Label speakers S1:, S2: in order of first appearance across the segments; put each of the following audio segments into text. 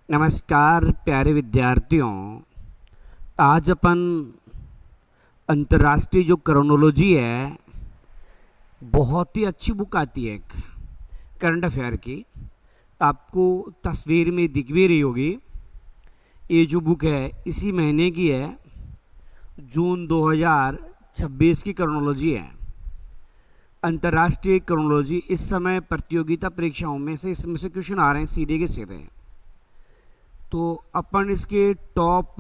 S1: नमस्कार प्यारे विद्यार्थियों। आज अपन अंतर्राष्ट्रीय जो क्रोनोलॉजी है, बहुत ही अच्छी बुक आती है एक करंट अफेयर की। आपको तस्वीर में दिख भी रही होगी। ये जो बुक है इसी महीने की है, जून 2026 की क्रोनोलॉजी है। अंतर्राष्ट्रीय क्रोनोलॉजी इस समय प्रतियोगिता परीक्षाओं में से इसमें से क्वेश्चन आ रहे हैं सीधे के सीधे। तो अपन इसके टॉप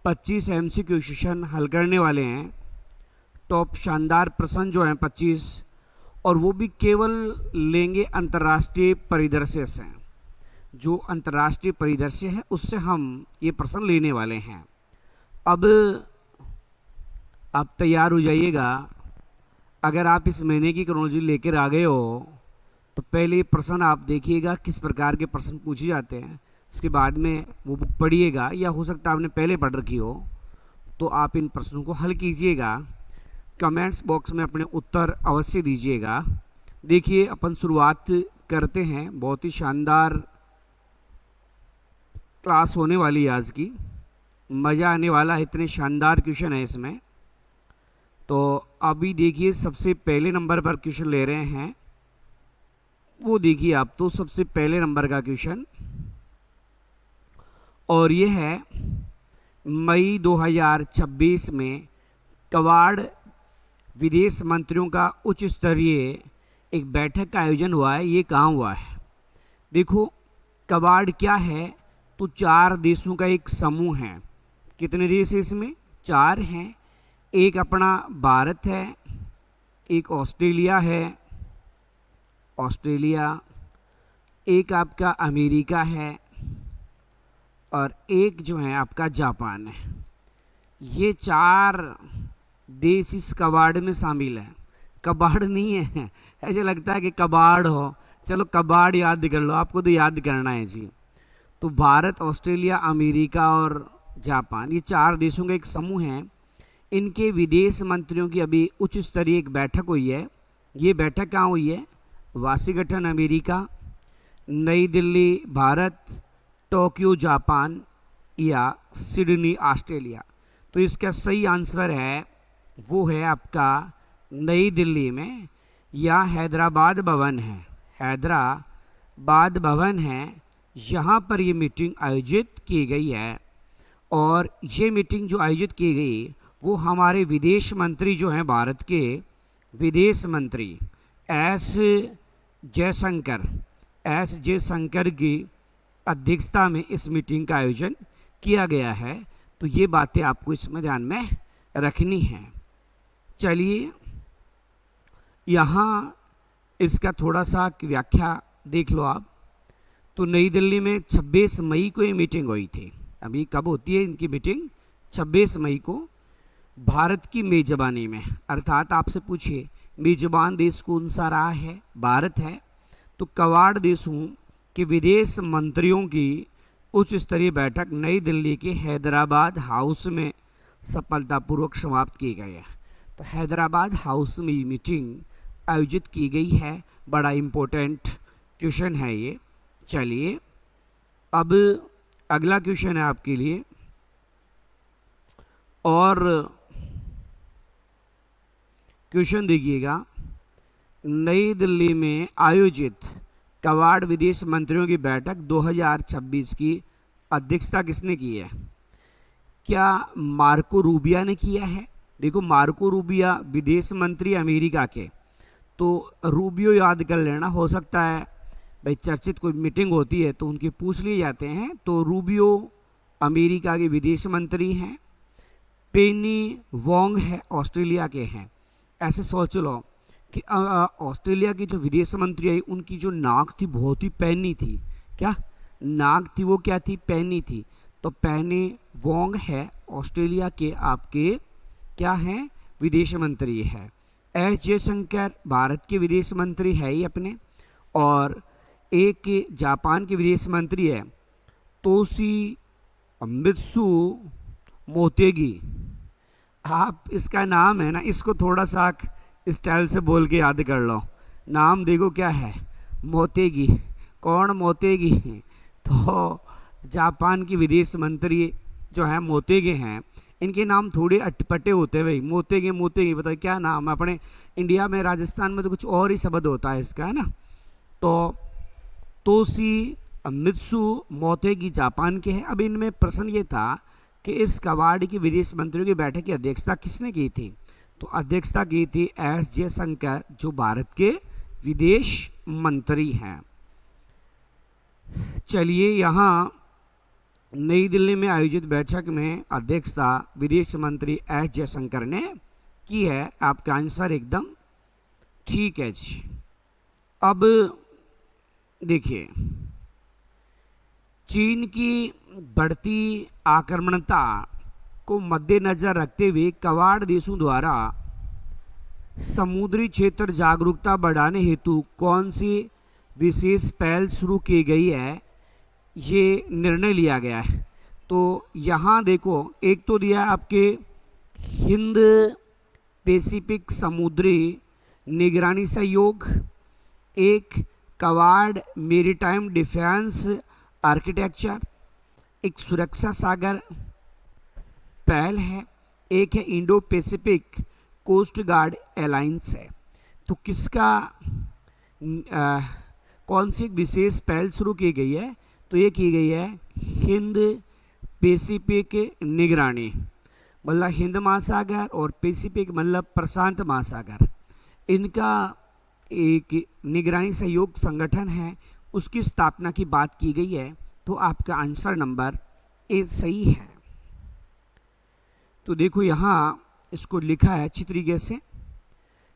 S1: 25 एमसीक्यू क्वेश्चन हल करने वाले हैं। टॉप शानदार प्रश्न जो हैं 25, और वो भी केवल लेंगे अंतर्राष्ट्रीय परिदृश्य से। जो अंतर्राष्ट्रीय परिदृश्य है उससे हम ये प्रश्न लेने वाले हैं। अब आप तैयार हो जाइएगा। अगर आप इस महीने की क्रोनोलॉजी लेकर आ गए हो तो पहले प्रश्न आप देखिएगा किस प्रकार के प्रश्न पूछे जाते हैं। उसके बाद में वो बुक पढ़िएगा, या हो सकता है आपने पहले पढ़ रखी हो, तो आप इन प्रश्नों को हल कीजिएगा। कमेंट्स बॉक्स में अपने उत्तर अवश्य दीजिएगा। देखिए अपन शुरुआत करते हैं। बहुत ही शानदार क्लास होने वाली है आज की, मज़ा आने वाला है, इतने शानदार क्वेश्चन है इसमें। तो अभी देखिए सबसे पहले नंबर पर क्वेश्चन ले रहे हैं, वो देखिए आप। तो सबसे पहले नंबर का क्वेश्चन, और ये है मई 2026 में क्वाड विदेश मंत्रियों का उच्च स्तरीय एक बैठक का आयोजन हुआ है। ये कहाँ हुआ है? देखो क्वाड क्या है, तो 4 देशों का एक समूह है। कितने देश है इसमें? 4 हैं। एक अपना भारत है, एक ऑस्ट्रेलिया है, एक आपका अमेरिका है, और एक जो है आपका जापान है। ये 4 देश इस कबाड़ में शामिल है। कबाड़ नहीं है, ऐसे लगता है कि कबाड़ हो। चलो कबाड़ याद कर लो, आपको तो याद करना है जी। तो भारत, ऑस्ट्रेलिया, अमेरिका और जापान, ये 4 देशों का एक समूह है। इनके विदेश मंत्रियों की अभी उच्च स्तरीय एक बैठक हुई है। ये बैठक कहाँ हुई है? वाशिंगटन अमेरिका, नई दिल्ली भारत, टोक्यो जापान, या सिडनी ऑस्ट्रेलिया। तो इसका सही आंसर है वो है आपका नई दिल्ली में, या हैदराबाद भवन है। हैदराबाद भवन है, यहाँ पर ये मीटिंग आयोजित की गई है। और ये मीटिंग जो आयोजित की गई वो हमारे विदेश मंत्री जो हैं, भारत के विदेश मंत्री एस जयशंकर की अध्यक्षता में इस मीटिंग का आयोजन किया गया है। तो ये बातें आपको इसमें ध्यान में रखनी है। चलिए यहाँ इसका थोड़ा सा व्याख्या देख लो आप। तो नई दिल्ली में 26 मई को ये मीटिंग हुई थी। अभी कब होती है इनकी मीटिंग? 26 मई को, भारत की मेजबानी में। अर्थात आपसे पूछिए मेजबान देश कौन सा रहा है? भारत है। तो क्वाड देशों के विदेश मंत्रियों की उच्च स्तरीय बैठक नई दिल्ली के हैदराबाद हाउस में सफलतापूर्वक समाप्त की गई है। तो हैदराबाद हाउस में मीटिंग आयोजित की गई है। बड़ा इम्पोर्टेंट क्वेश्चन है ये। चलिए अब अगला क्वेश्चन है आपके लिए, और क्वेश्चन देखिएगा। नई दिल्ली में आयोजित क्वाड विदेश मंत्रियों की बैठक 2026 की अध्यक्षता किसने की है? क्या मार्को रूबिया ने किया है? देखो मार्को रूबिया विदेश मंत्री अमेरिका के, तो रूबियो याद कर लेना। हो सकता है भाई चर्चित कोई मीटिंग होती है तो उनके पूछ लिए जाते हैं। तो रूबियो अमेरिका के विदेश मंत्री हैं। पेनी वोंग है, ऑस्ट्रेलिया के हैं। ऐसे सोच लो कि ऑस्ट्रेलिया की जो विदेश मंत्री आई उनकी जो नाक थी बहुत ही पैनी थी। क्या नाक थी? वो क्या थी? पैनी थी। तो पेनी वोंग है, ऑस्ट्रेलिया के आपके क्या हैं? विदेश मंत्री है। एस जयशंकर भारत के विदेश मंत्री है ही अपने, और एक जापान के विदेश मंत्री है तोशी मित्सु मोतेगी। आप इसका नाम है ना, इसको थोड़ा सा स्टाइल से बोल के याद कर लो। नाम देखो क्या है? मोतेगी। कौन? मोतेगी। तो जापान की विदेश मंत्री जो है मोतेगी हैं, इनके नाम थोड़े अटपटे होते हैं भाई, मोतेगी मोतेगी, बताइए क्या नाम है। अपने इंडिया में राजस्थान में तो कुछ और ही शब्द होता है इसका, है ना। तो तोशी मित्सु मोतेगी जापान के हैं। अब इनमें प्रश्न ये था कि इस क्वाड की विदेश मंत्रियों की बैठक की अध्यक्षता किसने की थी? तो अध्यक्षता की थी एस जयशंकर, जो भारत के विदेश मंत्री हैं। चलिए, यहाँ नई दिल्ली में आयोजित बैठक में अध्यक्षता विदेश मंत्री एस जयशंकर ने की है। आपका आंसर एकदम ठीक है जी। अब देखिए, चीन की बढ़ती आक्रामकता को मद्देनजर रखते हुए क्वाड देशों द्वारा समुद्री क्षेत्र जागरूकता बढ़ाने हेतु कौन सी विशेष पहल शुरू की गई है, ये निर्णय लिया गया है। तो यहाँ देखो, एक तो दिया है आपके हिंद पैसिफिक समुद्री निगरानी सहयोग, एक क्वाड मेरीटाइम डिफेंस आर्किटेक्चर, एक सुरक्षा सागर पहल है, एक है Indo Pacific coast guard alliance है। तो किसका कौन सी एक विशेष पहल शुरू की गई है? तो ये की गई है हिंद पैसिफिक निगरानी, मतलब हिंद महासागर, और पैसिफिक मतलब प्रशांत महासागर, इनका एक निगरानी सहयोग संगठन है, उसकी स्थापना की बात की गई है। तो आपका आंसर नंबर ए सही है। तो देखो, यहाँ इसको लिखा है अच्छी तरीके से,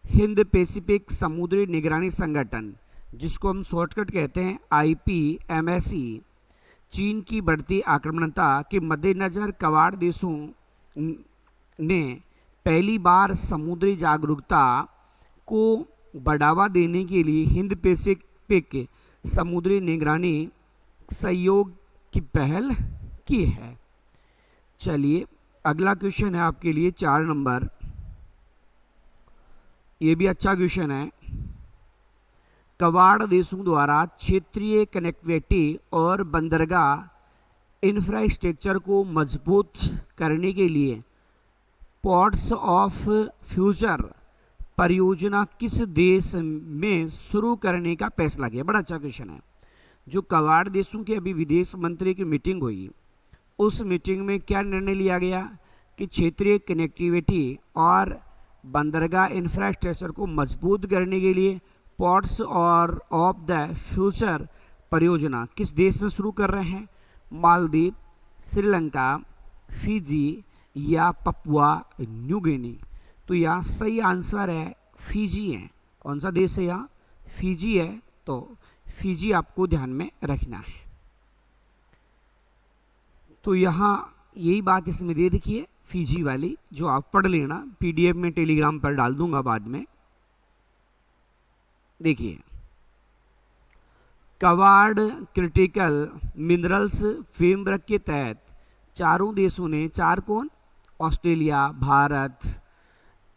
S1: हिंद पैसिफिक समुद्री निगरानी संगठन, जिसको हम शॉर्टकट कहते हैं IPMSE, चीन की बढ़ती आक्रामकता के मद्देनजर क्वाड देशों ने पहली बार समुद्री जागरूकता को बढ़ावा देने के लिए हिंद पैसिफिक समुद्री निगरानी सहयोग की पहल की है। चलिए, अगला क्वेश्चन है आपके लिए 4 नंबर, ये भी अच्छा क्वेश्चन है। क्वाड देशों द्वारा क्षेत्रीय कनेक्टिविटी और बंदरगाह इंफ्रास्ट्रक्चर को मजबूत करने के लिए पोर्ट्स ऑफ फ्यूचर परियोजना किस देश में शुरू करने का फैसला किया? बड़ा अच्छा क्वेश्चन है। जो क्वाड देशों के अभी विदेश मंत्री की मीटिंग हुई, उस मीटिंग में क्या निर्णय लिया गया कि क्षेत्रीय कनेक्टिविटी और बंदरगाह इंफ्रास्ट्रक्चर को मजबूत करने के लिए पोर्ट्स और ऑफ द फ्यूचर परियोजना किस देश में शुरू कर रहे हैं? मालदीव, श्रीलंका, फिजी या पपुआ न्यू गिनी। तो यहाँ सही आंसर है फिजी है। कौन सा देश है यहाँ? फिजी है। तो फिजी आपको ध्यान में रखना है। तो यहाँ यही बात इसमें दे रखी फिजी वाली, जो आप पढ़ लेना, PDF में टेलीग्राम पर डाल दूंगा बाद में। देखिए, क्वाड क्रिटिकल मिनरल्स फ्रेमवर्क के तहत चारों देशों ने, चार कौन? ऑस्ट्रेलिया, भारत,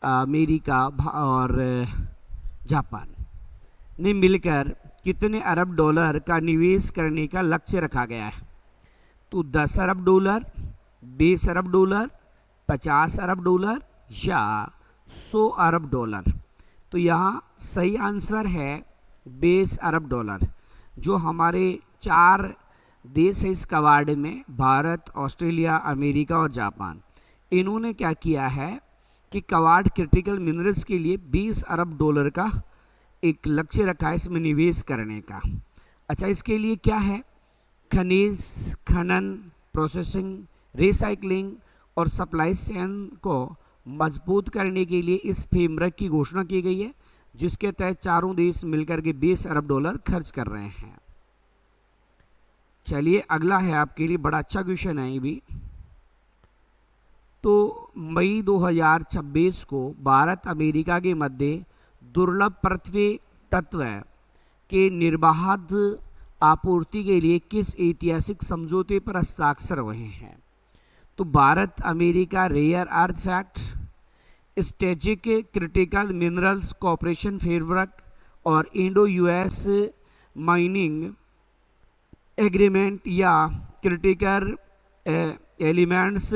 S1: अमेरिका और जापान ने मिलकर कितने अरब डॉलर का निवेश करने का लक्ष्य रखा गया है? तो 10 अरब डॉलर, 20 अरब डॉलर, 50 अरब डॉलर या 100 अरब डॉलर। तो यहाँ सही आंसर है 20 अरब डॉलर। जो हमारे 4 देश है इस क्वाड में, भारत, ऑस्ट्रेलिया, अमेरिका और जापान, इन्होंने क्या किया है कि क्वाड क्रिटिकल मिनरल्स के लिए 20 अरब डॉलर का एक लक्ष्य रखा है इसमें निवेश करने का। अच्छा, इसके लिए क्या है? खनिज, खनन, प्रोसेसिंग, रिसाइकलिंग और सप्लाई चेन को मजबूत करने के लिए इस फ्रेमवर्क की घोषणा की गई है, जिसके तहत चारों देश मिलकर के 20 अरब डॉलर खर्च कर रहे हैं। चलिए, अगला है आपके लिए, बड़ा अच्छा क्वेश्चन है ये भी। तो मई 2026 को भारत अमेरिका के मध्य दुर्लभ पृथ्वी तत्व के निर्बाध आपूर्ति के लिए किस ऐतिहासिक समझौते पर हस्ताक्षर हुए हैं? तो Bharat America rare earth pact, strategic critical minerals cooperation framework और इंडो US माइनिंग एग्रीमेंट या क्रिटिकल एलिमेंट्स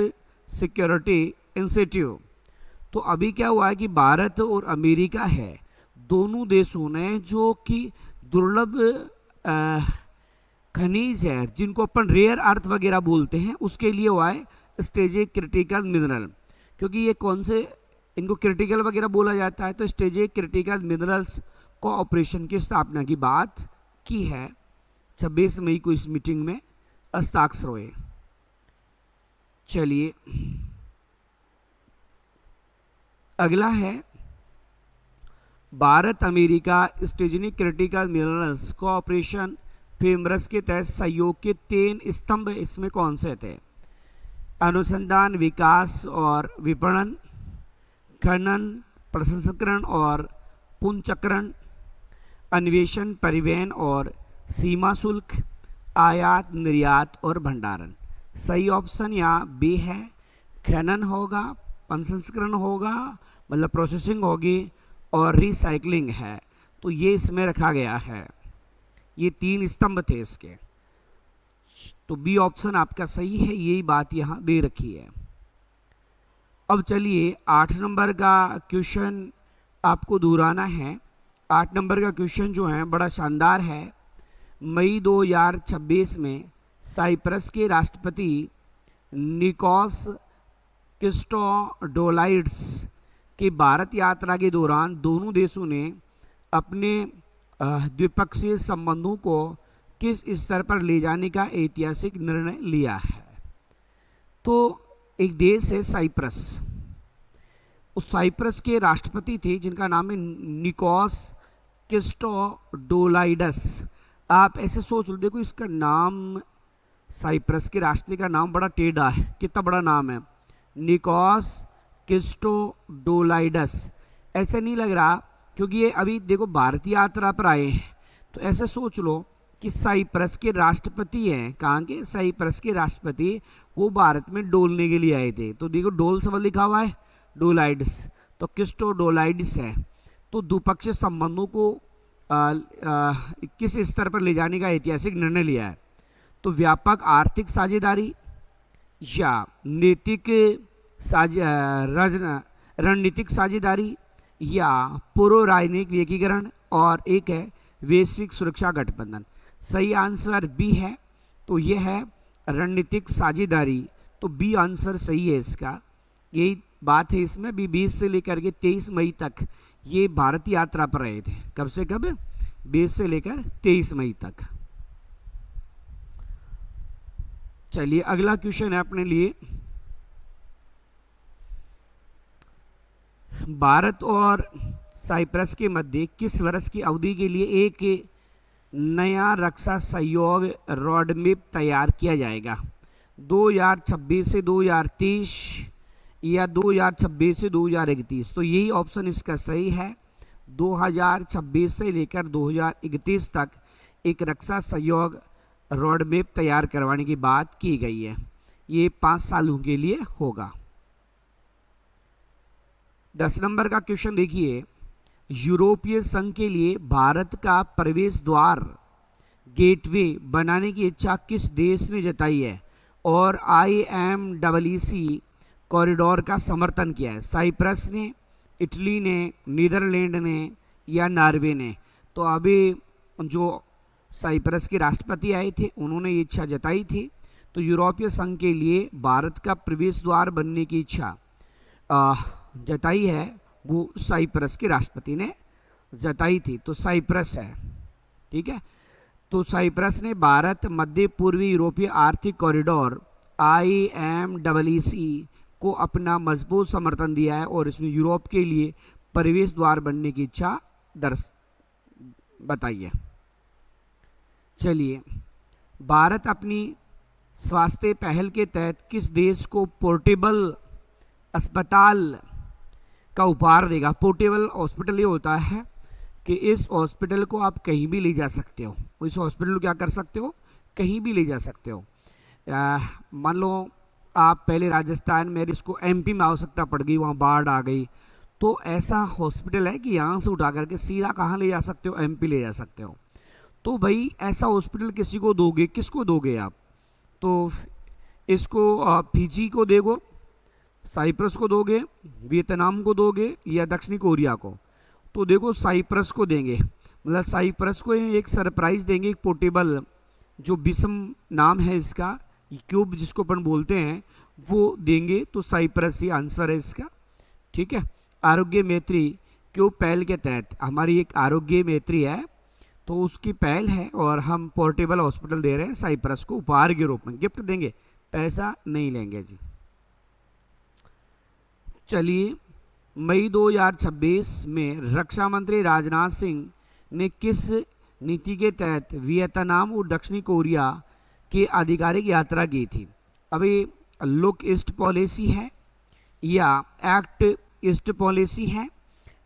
S1: सिक्योरिटी इंस्टीट्यूट। तो अभी क्या हुआ है कि भारत और अमेरिका है, दोनों देशों ने जो कि दुर्लभ खनिज है जिनको अपन रेयर अर्थ वगैरह बोलते हैं, उसके लिए हुआ है स्ट्रेटेजिक क्रिटिकल मिनरल। क्योंकि ये कौन से इनको क्रिटिकल वगैरह बोला जाता है, तो स्ट्रेटेजिक क्रिटिकल मिनरल्स कोऑपरेशन की स्थापना की बात की है 26 मई को इस मीटिंग में हस्ताक्षर हुए। चलिए अगला है Bharat America strategic critical minerals cooperation framework के तहत सहयोग के 3 स्तंभ इसमें कौन से थे? अनुसंधान, विकास और विपणन, खनन, प्रसंस्करण और पुनर्चक्रण, अन्वेषण, परिवहन और सीमा शुल्क, आयात निर्यात और भंडारण। सही ऑप्शन यहाँ बी है, खनन होगा, प्रसंस्करण होगा मतलब प्रोसेसिंग होगी, और रिसाइकलिंग है। तो ये इसमें रखा गया है, ये 3 स्तंभ थे इसके। तो बी ऑप्शन आपका सही है, यही बात यहाँ दे रखी है। अब चलिए 8 नंबर का क्वेश्चन आपको दोहराना है। 8 नंबर का क्वेश्चन जो है बड़ा शानदार है। मई 2026 में साइप्रस के राष्ट्रपति निकोस क्रिस्टोडोलाइड्स की भारत यात्रा के दौरान दोनों देशों ने अपने द्विपक्षीय संबंधों को किस स्तर पर ले जाने का ऐतिहासिक निर्णय लिया है? तो एक देश है साइप्रस, उस साइप्रस के राष्ट्रपति थे जिनका नाम है निकोस क्रिस्टोडोलाइडस। आप ऐसे सोच लो, देखो इसका नाम, साइप्रस के राष्ट्रपति का नाम बड़ा टेढ़ा है, कितना बड़ा नाम है, निकोस क्रिस्टोडोलाइडस। ऐसे नहीं लग रहा क्योंकि ये अभी देखो भारतीय यात्रा पर आए हैं, तो ऐसे सोच लो कि साइप्रस के राष्ट्रपति हैं, कहाँ के? साइप्रस के राष्ट्रपति, वो भारत में डोलने के लिए आए थे। तो देखो डोल शब्द लिखा हुआ है, डोलाइड्स, तो क्रिस्टोडोलाइड्स है। तो द्विपक्षीय संबंधों को किस स्तर पर ले जाने का ऐतिहासिक निर्णय लिया है? तो व्यापक आर्थिक साझेदारी या नैतिक रणनीतिक साझेदारी या पूर्व राजनीतिक एकीकरण, और एक है वैश्विक सुरक्षा गठबंधन। सही आंसर बी है, तो ये है रणनीतिक साझेदारी। तो बी आंसर सही है इसका, यही बात है इसमें भी। 20 से लेकर के 23 मई तक ये भारत यात्रा पर रहे थे। कब से कब? 20 से लेकर 23 मई तक। चलिए अगला क्वेश्चन है अपने लिए, भारत और साइप्रस के मध्य किस वर्ष की अवधि के लिए एक नया रक्षा सहयोग रोडमैप तैयार किया जाएगा? 2026 से 2030 या 2026 से 2031? तो यही ऑप्शन इसका सही है, 2026 से लेकर 2031 तक एक रक्षा सहयोग रोडमैप तैयार करवाने की बात की गई है। ये 5 सालों के लिए होगा। 10 नंबर का क्वेश्चन देखिए, यूरोपीय संघ के लिए भारत का प्रवेश द्वार गेटवे बनाने की इच्छा किस देश ने जताई है और IMEC कॉरिडोर का समर्थन किया है? साइप्रस ने, इटली ने, नीदरलैंड ने या नॉर्वे ने? तो अभी जो साइप्रस के राष्ट्रपति आए थे उन्होंने ये इच्छा जताई थी। तो यूरोपीय संघ के लिए भारत का प्रवेश द्वार बनने की इच्छा जताई है, वो साइप्रस के राष्ट्रपति ने जताई थी। तो साइप्रस है, ठीक है। तो साइप्रस ने भारत मध्य पूर्वी यूरोपीय आर्थिक कॉरिडोर IMEC को अपना मजबूत समर्थन दिया है और इसमें यूरोप के लिए प्रवेश द्वार बनने की इच्छा बताइए। चलिए, भारत अपनी स्वास्थ्य पहल के तहत किस देश को पोर्टेबल अस्पताल का उपहार देगा? पोर्टेबल हॉस्पिटल ये होता है कि इस हॉस्पिटल को आप कहीं भी ले जा सकते हो। इस हॉस्पिटल को क्या कर सकते हो? कहीं भी ले जा सकते हो। मान लो आप पहले राजस्थान में, इसको MP में आवश्यकता पड़ गई, वहाँ बाढ़ आ गई, तो ऐसा हॉस्पिटल है कि यहाँ से उठा करके सीधा कहाँ ले जा सकते हो? MP ले जा सकते हो। तो भाई ऐसा हॉस्पिटल किसी को दोगे, किसको दोगे आप? तो इसको फिजी को दोगे, साइप्रस को दोगे, वियतनाम को दोगे या दक्षिणी कोरिया को? तो देखो साइप्रस को देंगे, मतलब साइप्रस को एक सरप्राइज देंगे, एक पोर्टेबल जो विषम नाम है इसका, क्यूब जिसको अपन बोलते हैं, वो देंगे। तो साइप्रस ही आंसर है इसका, ठीक है। आरोग्य मैत्री क्यों पहल के तहत, हमारी एक आरोग्य मैत्री है तो उसकी पहल है और हम पोर्टेबल हॉस्पिटल दे रहे हैं साइप्रस को उपहार के रूप में, गिफ्ट देंगे, पैसा नहीं लेंगे जी। चलिए, मई 2026 में रक्षा मंत्री राजनाथ सिंह ने किस नीति के तहत वियतनाम और दक्षिणी कोरिया की आधिकारिक यात्रा की थी? अभी लुक ईस्ट पॉलिसी है या एक्ट ईस्ट पॉलिसी है,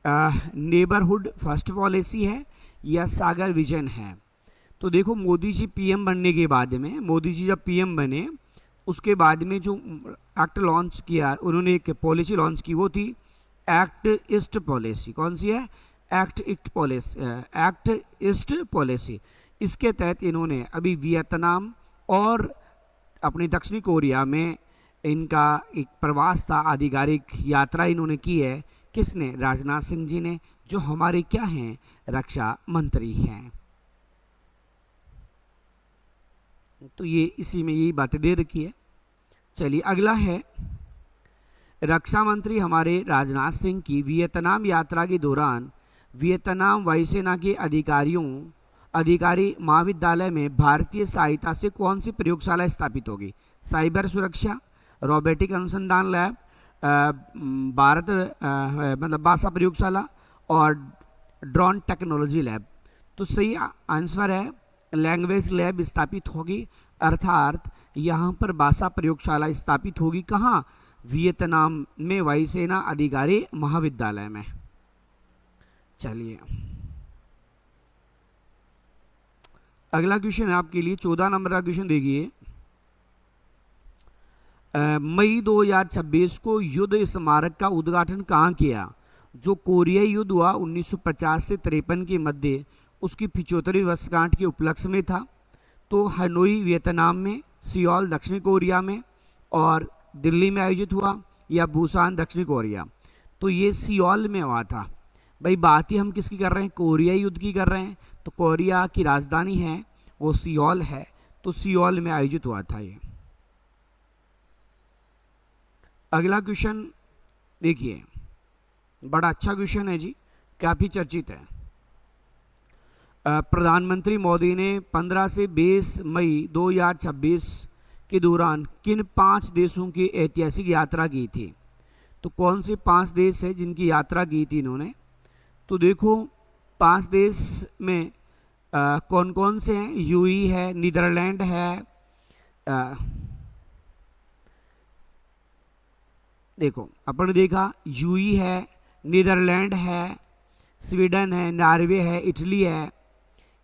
S1: नेबरहुड फर्स्ट पॉलिसी है या सागर विजन है? तो देखो मोदी जी पीएम बनने के बाद में, मोदी जी जब पीएम बने उसके बाद में जो एक्ट लॉन्च किया उन्होंने, एक पॉलिसी लॉन्च की, वो थी एक्ट ईस्ट पॉलिसी। कौन सी है? Act east policy, act east policy. इसके तहत इन्होंने अभी वियतनाम और अपनी दक्षिणी कोरिया में इनका एक प्रवास था, आधिकारिक यात्रा इन्होंने की है। किसने? राजनाथ सिंह जी ने, जो हमारे क्या हैं? रक्षा मंत्री हैं। तो ये इसी में यही बातें दे रखी है। चलिए अगला है, रक्षा मंत्री हमारे राजनाथ सिंह की वियतनाम यात्रा के दौरान वियतनाम वायुसेना के अधिकारी महाविद्यालय में भारतीय सहायता से कौन सी प्रयोगशाला स्थापित होगी? साइबर सुरक्षा, रोबोटिक अनुसंधान लैब, भारत मतलब भाषा प्रयोगशाला और ड्रोन टेक्नोलॉजी लैब। तो सही आंसर है लैंग्वेज लैब स्थापित होगी, अर्थात यहाँ पर भाषा प्रयोगशाला स्थापित होगी। कहाँ? वियतनाम में वायुसेना अधिकारी महाविद्यालय में। चलिए अगला क्वेश्चन है आपके लिए, 14 नंबर का क्वेश्चन देखिए। मई 2026 को युद्ध स्मारक का उद्घाटन कहाँ किया? जो कोरियाई युद्ध हुआ 1950 से 53 के मध्य, उसकी 75वीं वर्षगांठ के उपलक्ष्य में था। तो हनोई वियतनाम में, सियोल दक्षिणी कोरिया में और दिल्ली में आयोजित हुआ, या बुसान दक्षिणी कोरिया? तो ये सियोल में हुआ था। भाई बात ही हम किसकी कर रहे हैं? कोरियाई युद्ध की कर रहे हैं। तो कोरिया की राजधानी है वो सियोल है, तो सियोल में आयोजित हुआ था ये। अगला क्वेश्चन देखिए, बड़ा अच्छा क्वेश्चन है जी, काफी चर्चित है। प्रधानमंत्री मोदी ने 15 से 20 मई 2026 के दौरान किन 5 देशों की ऐतिहासिक यात्रा की थी? तो कौन से 5 देश है जिनकी यात्रा की थी इन्होंने? तो देखो 5 देश में कौन कौन से हैं? यूएई है, नीदरलैंड है, देखो अपन ने देखा यूएई है, नीदरलैंड है, स्वीडन है, नॉर्वे है, इटली है।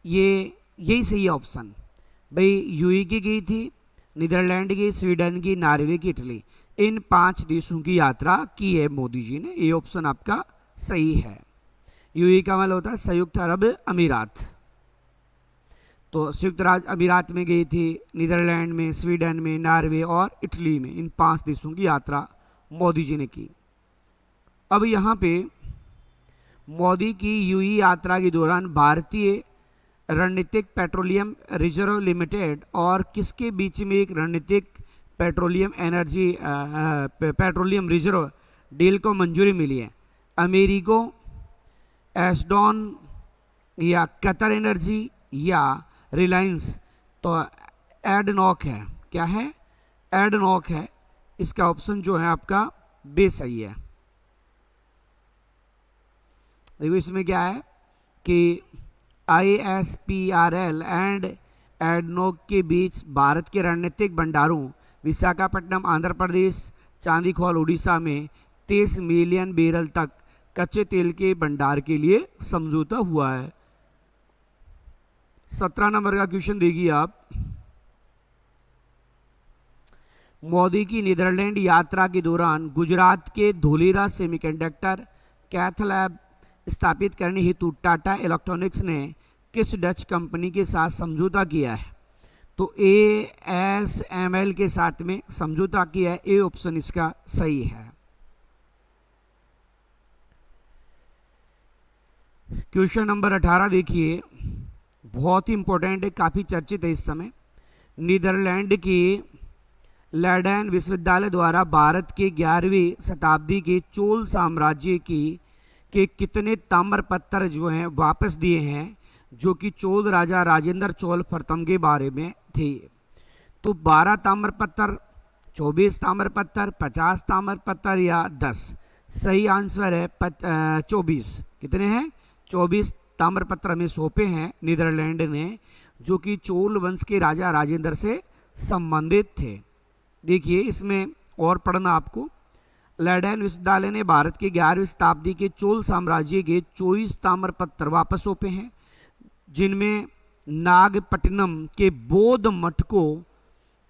S1: यही सही ऑप्शन। भाई यूएई की गई थी, नीदरलैंड की, स्वीडन की, नॉर्वे की, इटली, इन 5 देशों की यात्रा की है मोदी जी ने। ये ऑप्शन आपका सही है। यूएई का मतलब होता है संयुक्त अरब अमीरात। तो संयुक्त राज्य अमीरात में गई थी, नीदरलैंड में, स्वीडन में, नॉर्वे और इटली में, इन 5 देशों की यात्रा मोदी जी ने की। अब यहाँ पे मोदी की यूएई यात्रा के दौरान भारतीय रणनीतिक पेट्रोलियम रिजर्व लिमिटेड और किसके बीच में एक रणनीतिक पेट्रोलियम रिजर्व डील को मंजूरी मिली है? अमेरिको, एस्डॉन या कतर एनर्जी या रिलायंस? तो एडनॉक है। क्या है? एडनॉक है। इसका ऑप्शन जो है आपका बे सही है। देखो इसमें क्या है कि ISPRL एंड एडनॉक के बीच भारत के रणनीतिक भंडारों विशाखापट्टनम आंध्र प्रदेश, चांदीखोल उड़ीसा में 23 मिलियन बैरल तक कच्चे तेल के भंडार के लिए समझौता हुआ है। 17 नंबर का क्वेश्चन देखिए आप। मोदी की नीदरलैंड यात्रा के दौरान गुजरात के धोलेरा सेमीकंडक्टर कैथ लैब स्थापित करने हेतु टाटा इलेक्ट्रॉनिक्स ने किस डच कंपनी के साथ समझौता किया है? तो ASML के साथ में समझौता किया है, ए ऑप्शन इसका सही है। क्वेश्चन नंबर 18 देखिए, बहुत ही इंपॉर्टेंट है, काफी चर्चित है इस समय। नीदरलैंड के लेडेन विश्वविद्यालय द्वारा भारत के 11वीं शताब्दी के चोल साम्राज्य के कितने ताम्रपत्र जो हैं वापस दिए हैं, जो कि चोल राजा राजेंद्र चोल प्रथम के बारे में थे। तो 12 ताम्रपत्र, 24 ताम्रपत्र, 50 ताम्रपत्र या 10? सही आंसर है 24। कितने हैं? 24 ताम्रपत्र हमें सौंपे हैं नीदरलैंड ने, जो कि चोल वंश के राजा राजेंद्र से संबंधित थे। देखिए इसमें और पढ़ना आपको, लेडेन विश्वविद्यालय ने भारत के 11वीं शताब्दी के चोल साम्राज्य के 24 ताम्रपत्र वापस सौंपे हैं, जिनमें नागपट्टिनम के बौद्ध मठ को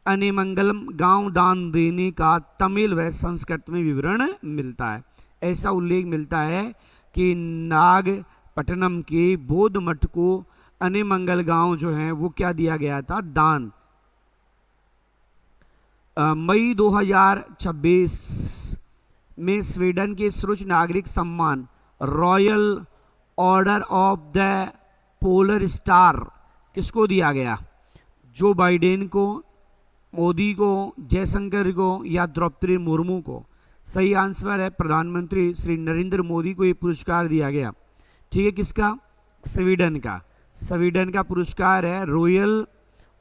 S1: अनेमंगलम गांव दान देने का तमिल व संस्कृत में विवरण मिलता है। ऐसा उल्लेख मिलता है कि नागपट्टिनम के बौद्ध मठ को अनेमंगल गांव जो है वो क्या दिया गया था? दान। मई 2026 में स्वीडन के सर्वोच्च नागरिक सम्मान royal order of the polar star किसको दिया गया? जो बाइडेन को, मोदी को, जयशंकर को या द्रौपदी मुर्मू को? सही आंसर है प्रधानमंत्री श्री नरेंद्र मोदी को ये पुरस्कार दिया गया। ठीक है, किसका? स्वीडन का। स्वीडन का पुरस्कार है रॉयल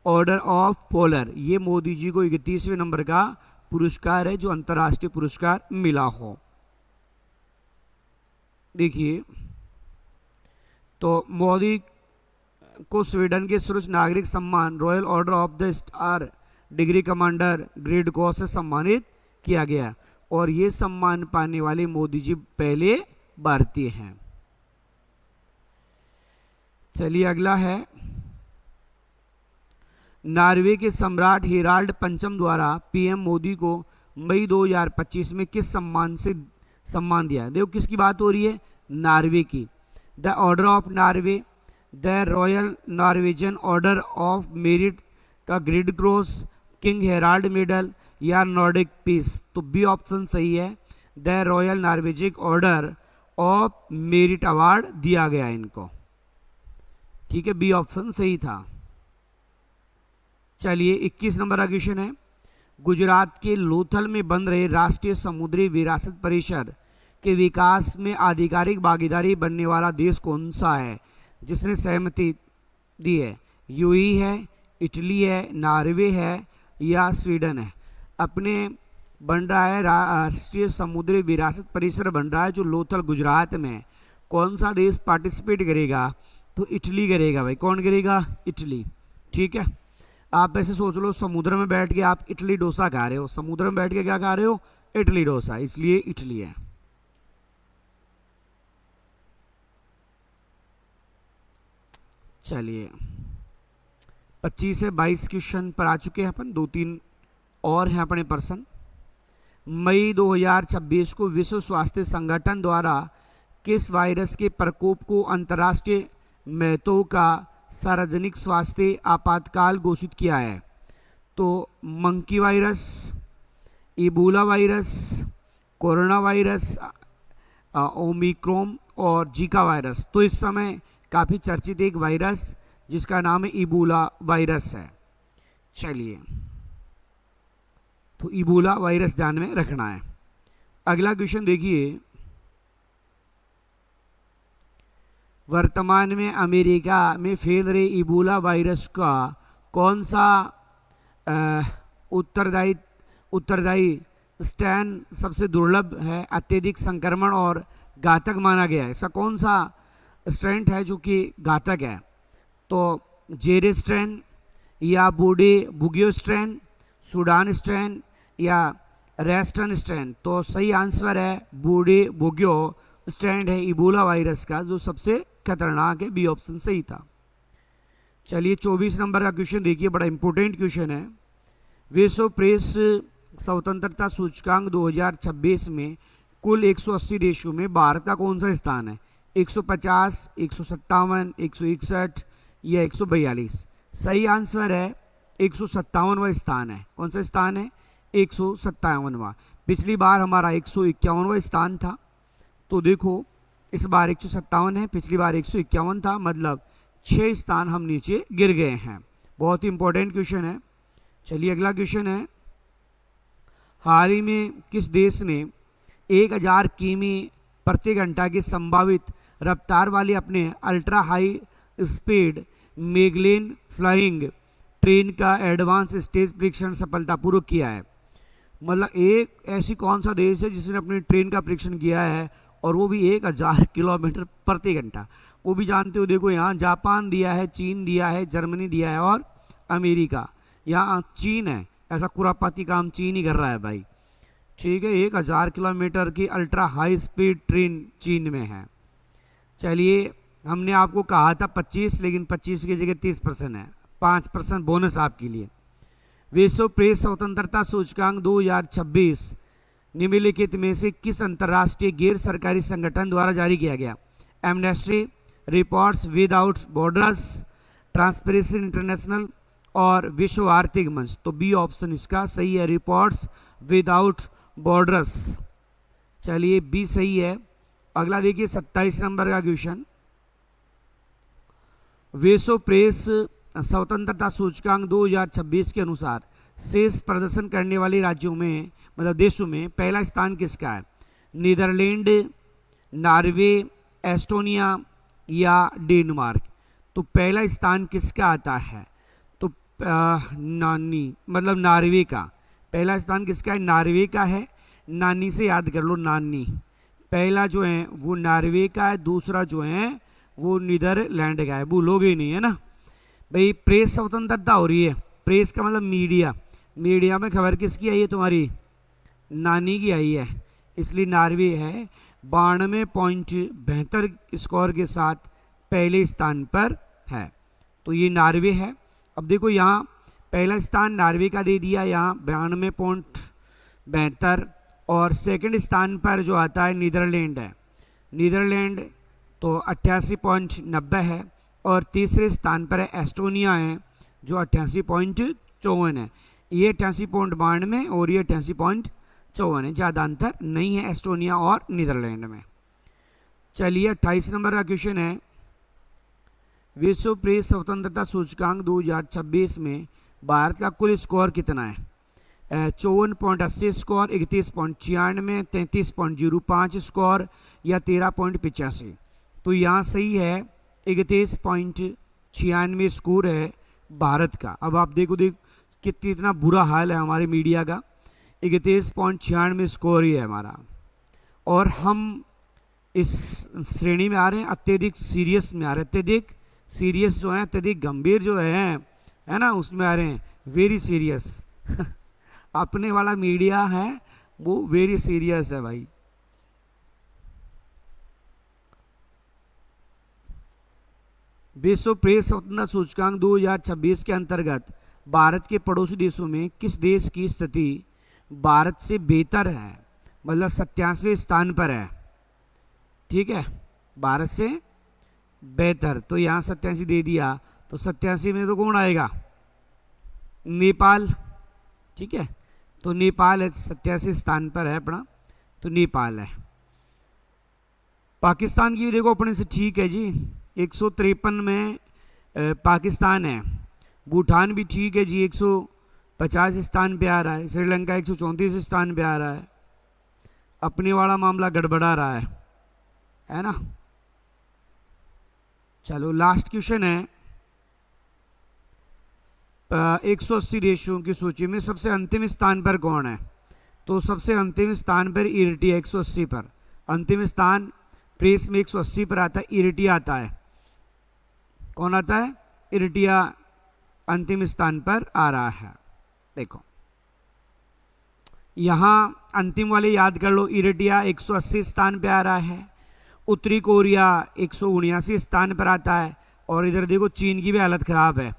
S1: ऑर्डर ऑफ पोलर। ये मोदी जी को 31वें नंबर का पुरस्कार है जो अंतर्राष्ट्रीय पुरस्कार मिला हो। देखिए, तो मोदी को स्वीडन के सर्वोच्च नागरिक सम्मान royal order of the star degree commander grade को से सम्मानित किया गया, और ये सम्मान पाने वाले मोदी जी पहले भारतीय हैं। चलिए अगला है, नॉर्वे के सम्राट हेराल्ड पंचम द्वारा पीएम मोदी को मई 2025 में किस सम्मान से सम्मान दिया? देखो किसकी बात हो रही है? नॉर्वे की। The order of Norway, the royal Norwegian order of merit का grade cross, king Harald medal या नॉर्डिक पीस? तो बी ऑप्शन सही है, the royal Norwegian order of merit award दिया गया इनको। ठीक है, बी ऑप्शन सही था। चलिए 21 नंबर का क्वेश्चन है, गुजरात के लोथल में बन रहे राष्ट्रीय समुद्री विरासत परिषद के विकास में आधिकारिक भागीदारी बनने वाला देश कौन सा है जिसने सहमति दी है? यूएई है, इटली है, नॉर्वे है या स्वीडन है? अपने बन रहा है राष्ट्रीय समुद्री विरासत परिषद बन रहा है जो लोथल गुजरात में। कौन सा देश पार्टिसिपेट करेगा? तो इटली करेगा भाई। कौन करेगा? इटली। ठीक है, आप ऐसे सोच लो, समुद्र में बैठ के आप इडली डोसा खा रहे हो, समुद्र में बैठ के क्या खा रहे हो? इडली डोसा, इसलिए इटली है। चलिए 25 से 22 क्वेश्चन पर आ चुके हैं अपन, 2-3 और हैं अपने पर्सन। मई 2026 को विश्व स्वास्थ्य संगठन द्वारा किस वायरस के प्रकोप को अंतर्राष्ट्रीय महत्व का सार्वजनिक स्वास्थ्य आपातकाल घोषित किया है? तो monkey virus, Ebola virus, corona virus, Omicron और जीका वायरस? तो इस समय काफ़ी चर्चित एक वायरस जिसका नाम है इबोला वायरस है। चलिए, तो इबोला वायरस ध्यान में रखना है। अगला क्वेश्चन देखिए, वर्तमान में अमेरिका में फैल रहे इबोला वायरस का कौन सा उत्तरदायी स्ट्रेन सबसे दुर्लभ है, अत्यधिक संक्रमण और घातक माना गया है? ऐसा कौन सा स्ट्रेन है जो कि घातक है? तो जेरे स्ट्रेन या बुगियो स्ट्रेन, सूडान स्ट्रेन या रेस्टर्न स्ट्रेन? तो सही आंसर है बुगियो स्ट्रेन है इबोला वायरस का जो सबसे खतरनाक है। बी ऑप्शन सही था। चलिए 24 नंबर का क्वेश्चन देखिए, बड़ा इंपॉर्टेंट क्वेश्चन है। विश्व प्रेस स्वतंत्रता सूचकांक 2026 में कुल 180 देशों में भारत का कौन सा स्थान है? 150, 157, 161 या 142? सही आंसर है 157वां स्थान है। कौन सा स्थान है? 157वां। पिछली बार हमारा 151वां स्थान था। तो देखो इस बार 157 है, पिछली बार 151 था, मतलब 6 स्थान हम नीचे गिर गए हैं। बहुत ही इंपॉर्टेंट क्वेश्चन है। चलिए अगला क्वेश्चन है, हाल ही में किस देश ने 1000 किमी प्रति घंटा की संभावित रफ्तार वाली अपने ultra high speed maglev flying train का एडवांस स्टेज परीक्षण सफलतापूर्वक किया है? मतलब एक ऐसी कौन सा देश है जिसने अपनी ट्रेन का परीक्षण किया है, और वो भी 1000 किलोमीटर प्रति घंटा? वो भी जानते हो, देखो यहाँ जापान दिया है, चीन दिया है, जर्मनी दिया है और अमेरिका। यहाँ चीन है, ऐसा खुरापाती काम चीन ही कर रहा है भाई। ठीक है, 1000 किलोमीटर की अल्ट्रा हाई स्पीड ट्रेन चीन में है। चलिए, हमने आपको कहा था 25, लेकिन 25 की जगह 30% है, 5% बोनस आपके लिए। विश्व प्रेस स्वतंत्रता सूचकांक 2026 निम्नलिखित में से किस अंतर्राष्ट्रीय गैर सरकारी संगठन द्वारा जारी किया गया? Amnesty, reports without borders, transparency international और विश्व आर्थिक मंच। तो बी ऑप्शन इसका सही है, रिपोर्ट्स विदाउट बॉर्डर्स। चलिए बी सही है। अगला देखिए 27 नंबर का क्वेश्चन, विश्व प्रेस स्वतंत्रता सूचकांक 2026 के अनुसार शेष प्रदर्शन करने वाले राज्यों में, मतलब देशों में पहला स्थान किसका है? नीदरलैंड, नॉर्वे, एस्टोनिया या डेनमार्क? तो पहला स्थान किसका आता है? तो मतलब नॉर्वे का पहला स्थान किसका है? नॉर्वे का है। नानी से याद कर लो, नानी। पहला जो है वो नॉर्वे का है, दूसरा जो है वो नीदरलैंड का है, भूलोगे ही नहीं, है ना भाई। प्रेस स्वतंत्रता हो रही है, प्रेस का मतलब मीडिया। मीडिया में खबर किसकी आई है? तुम्हारी नानी की आई है, इसलिए नॉर्वे है 92.72 स्कोर के साथ पहले स्थान पर है। तो ये नॉर्वे है। अब देखो यहाँ पहला स्थान नॉर्वे का दे दिया, यहाँ 92.72, और सेकंड स्थान पर जो आता है नीदरलैंड है। नीदरलैंड तो 88.90 है, और तीसरे स्थान पर है एस्टोनिया है जो 88.54 है। ये 88.92 और ये 88.54 है, ज़्यादा अंतर नहीं है एस्टोनिया और नीदरलैंड में। चलिए 28 नंबर का क्वेश्चन है, विश्व प्रेस स्वतंत्रता सूचकांक 2026 में भारत का कुल स्कोर कितना है? 54.80 स्कोर, 31.96, 33.05 स्कोर या 13.85? तो यहाँ सही है 31.96 स्कोर है भारत का। अब आप देखो कितना बुरा हाल है हमारे मीडिया का, 31.96 स्कोर ही है हमारा, और हम इस श्रेणी में आ रहे हैं अत्यधिक सीरियस में आ रहे हैं। अत्यधिक सीरियस जो है, अत्यधिक गंभीर जो है ना, उसमें आ रहे हैं, वेरी सीरियस। अपने वाला मीडिया है वो वेरी सीरियस है भाई। विश्व प्रेस स्वतंत्रता सूचकांक 2026 के अंतर्गत भारत के पड़ोसी देशों में किस देश की स्थिति भारत से बेहतर है? मतलब 87वें स्थान पर है। ठीक है, भारत से बेहतर, तो यहाँ 87 दे दिया, तो 87 में तो कौन आएगा? नेपाल। ठीक है, तो नेपाल है 87 स्थान पर है अपना, तो नेपाल है। पाकिस्तान की भी देखो अपने से ठीक है जी, 153 में पाकिस्तान है। भूटान भी ठीक है जी, 150 स्थान पे आ रहा है। श्रीलंका 134 स्थान पे आ रहा है। अपने वाला मामला गड़बड़ा रहा है ना। चलो लास्ट क्वेश्चन है, 180 देशों की सूची में सबसे अंतिम स्थान पर कौन है? तो सबसे अंतिम स्थान पर इरिट्रिया 180 पर। अंतिम स्थान प्रेस में 180 पर आता है, इरिट्रिया आता है। कौन आता है? इरिट्रिया अंतिम स्थान पर आ रहा है। देखो यहाँ अंतिम वाले याद कर लो, इरिट्रिया 180 स्थान पर आ रहा है, उत्तरी कोरिया 179 स्थान पर आता है, और इधर देखो चीन की भी हालत खराब है,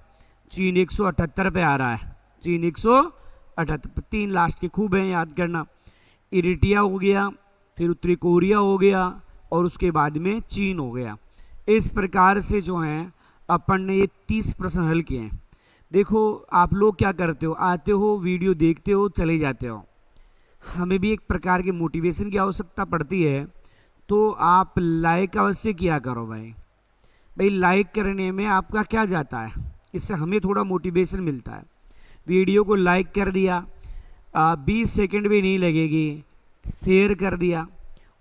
S1: चीन 178 पे आ रहा है। चीन 178, 3 लास्ट के खूब हैं याद करना। इरिट्रिया हो गया, फिर उत्तरी कोरिया हो गया, और उसके बाद में चीन हो गया। इस प्रकार से जो है अपन ने ये 30 प्रश्न हल किए हैं। देखो आप लोग क्या करते हो, आते हो वीडियो देखते हो चले जाते हो, हमें भी एक प्रकार की मोटिवेशन की आवश्यकता पड़ती है। तो आप लाइक अवश्य किया करो भाई। भाई लाइक करने में आपका क्या जाता है, इससे हमें थोड़ा मोटिवेशन मिलता है। वीडियो को लाइक कर दिया, 20 सेकंड भी नहीं लगेगी, शेयर कर दिया,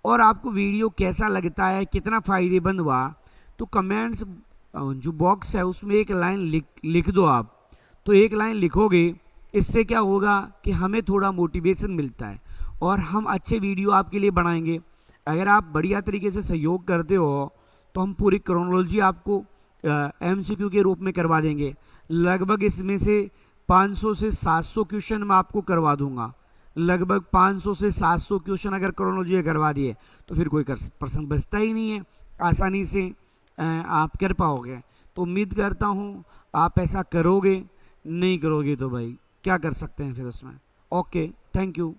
S1: और आपको वीडियो कैसा लगता है, कितना फ़ायदेमंद हुआ, तो कमेंट्स जो बॉक्स है उसमें एक लाइन लिख दो आप। तो एक लाइन लिखोगे, इससे क्या होगा कि हमें थोड़ा मोटिवेशन मिलता है और हम अच्छे वीडियो आपके लिए बनाएंगे। अगर आप बढ़िया तरीके से सहयोग करते हो तो हम पूरी क्रोनोलॉजी आपको MCQ के रूप में करवा देंगे। लगभग इसमें से 500 से 700 क्वेश्चन मैं आपको करवा दूंगा। लगभग 500 से 700 क्वेश्चन अगर क्रोनोलॉजी करवा दिए तो फिर कोई प्रश्न बचता ही नहीं है, आसानी से आप कर पाओगे। तो उम्मीद करता हूँ आप ऐसा करोगे, नहीं करोगे तो भाई क्या कर सकते हैं फिर उसमें। Okay, thank you.